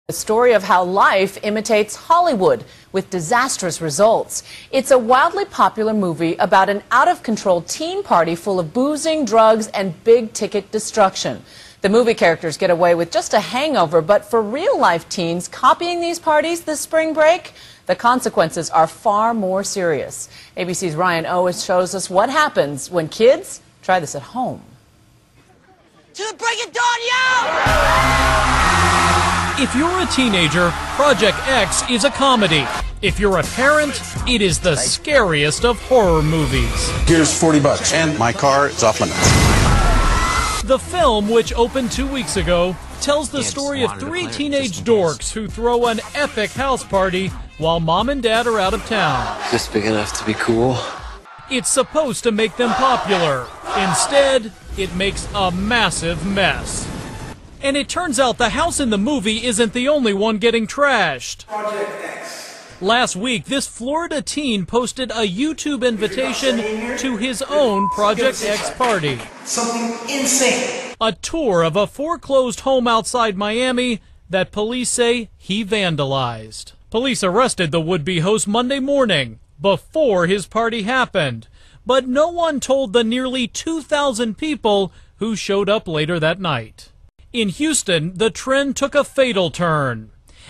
A story of how life imitates Hollywood with disastrous results. It's a wildly popular movie about an out-of-control teen party full of boozing, drugs, and big-ticket destruction. The movie characters get away with just a hangover, but for real-life teens copying these parties this spring break, the consequences are far more serious. ABC's Ryan Owens shows us what happens when kids try this at home. To the break of dawn, yo! If you're a teenager, Project X is a comedy. If you're a parent, it is the scariest of horror movies. Here's $40 and my car is off limits. The film, which opened 2 weeks ago, tells the story of three teenage dorks who throw an epic house party while mom and dad are out of town. Just big enough to be cool. It's supposed to make them popular. Instead, it makes a massive mess. And it turns out the house in the movie isn't the only one getting trashed. Project X. Last week, this Florida teen posted a YouTube invitation to his own Project X party. Something insane. A tour of a foreclosed home outside Miami that police say he vandalized. Police arrested the would-be host Monday morning, before his party happened. But no one told the nearly 2,000 people who showed up later that night. In Houston, the trend took a fatal turn.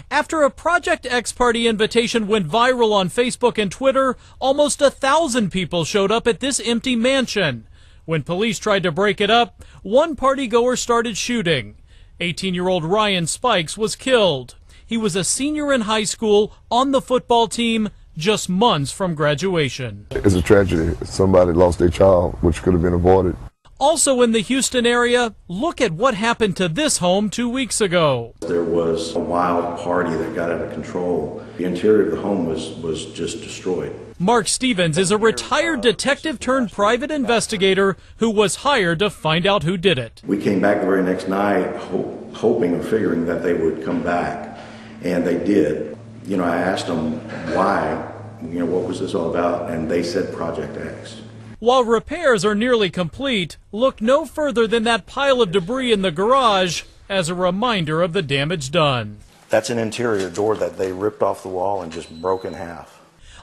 After a Project X party invitation went viral on Facebook and Twitter, almost 1,000 people showed up at this empty mansion. When police tried to break it up, one partygoer started shooting. 18-year-old Ryan Spikes was killed. He was a senior in high school on the football team just months from graduation. It's a tragedy. Somebody lost their child, which could have been avoided. Also in the Houston area, look at what happened to this home 2 weeks ago. There was a wild party that got out of control. The interior of the home was just destroyed. Mark Stevens is a retired detective turned private investigator who was hired to find out who did it. We came back the very next night hoping and figuring that they would come back, and they did. You know, I asked them why, what was this all about, and they said Project X. While repairs are nearly complete, look no further than that pile of debris in the garage as a reminder of the damage done. That's an interior door that they ripped off the wall and just broke in half.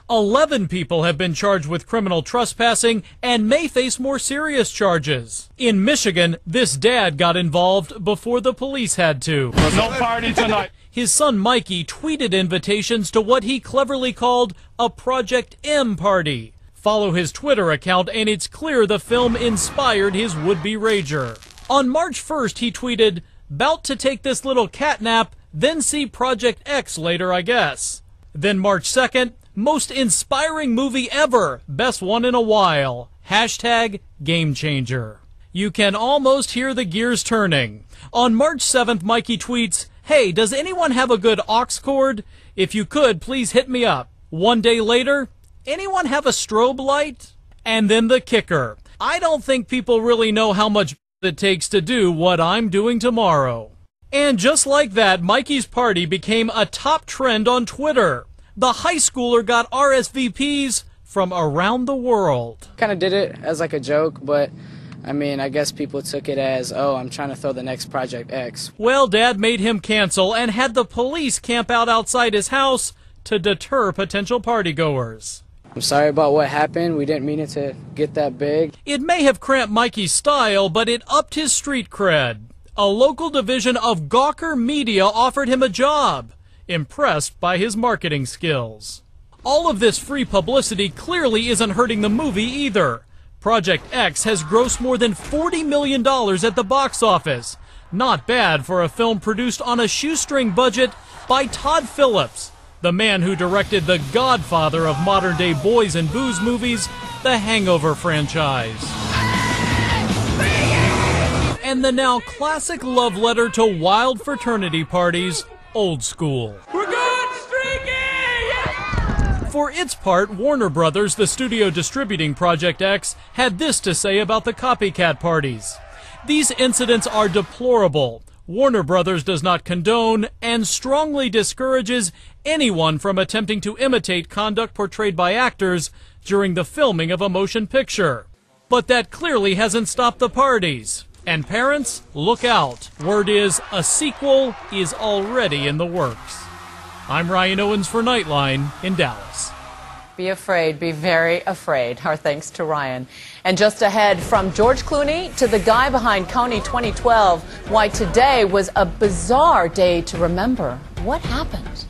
11 people have been charged with criminal trespassing and may face more serious charges. In Michigan, this dad got involved before the police had to. No party tonight. His son Mikey tweeted invitations to what he cleverly called a Project M party. Follow his Twitter account and it's clear the film inspired his would-be rager. On March 1st, he tweeted, "Bout to take this little cat nap, then see Project X later, I guess." Then March 2nd, most inspiring movie ever, best one in a while, #Game Changer. You can almost hear the gears turning. On March 7th, Mikey tweets, "Hey, does anyone have a good aux cord? If you could, please hit me up." 1 day later, anyone have a strobe light? And then the kicker. I don't think people really know how much it takes to do what I'm doing tomorrow. And just like that, Mikey's party became a top trend on Twitter. The high schooler got RSVPs from around the world. Kind of did it as like a joke, but I guess people took it as, oh, I'm trying to throw the next Project X. Well, Dad made him cancel and had the police camp out outside his house to deter potential partygoers. I'm sorry about what happened. We didn't mean it to get that big. It may have cramped Mikey's style, but it upped his street cred. A local division of Gawker Media offered him a job, impressed by his marketing skills. All of this free publicity clearly isn't hurting the movie either. Project X has grossed more than $40 million at the box office. Not bad for a film produced on a shoestring budget by Todd Phillips, the man who directed the godfather of modern-day boys and booze movies, the Hangover franchise. And the now classic love letter to wild fraternity parties, Old School. We're good, streaky! Yeah! For its part, Warner Brothers, the studio distributing Project X, had this to say about the copycat parties. These incidents are deplorable. Warner Brothers does not condone and strongly discourages anyone from attempting to imitate conduct portrayed by actors during the filming of a motion picture. But that clearly hasn't stopped the parties. And parents, look out. Word is a sequel is already in the works. I'm Ryan Owens for Nightline in Dallas. Be afraid, be very afraid. Our thanks to Ryan. And just ahead, from George Clooney to the guy behind Kony 2012, why today was a bizarre day to remember. What happened?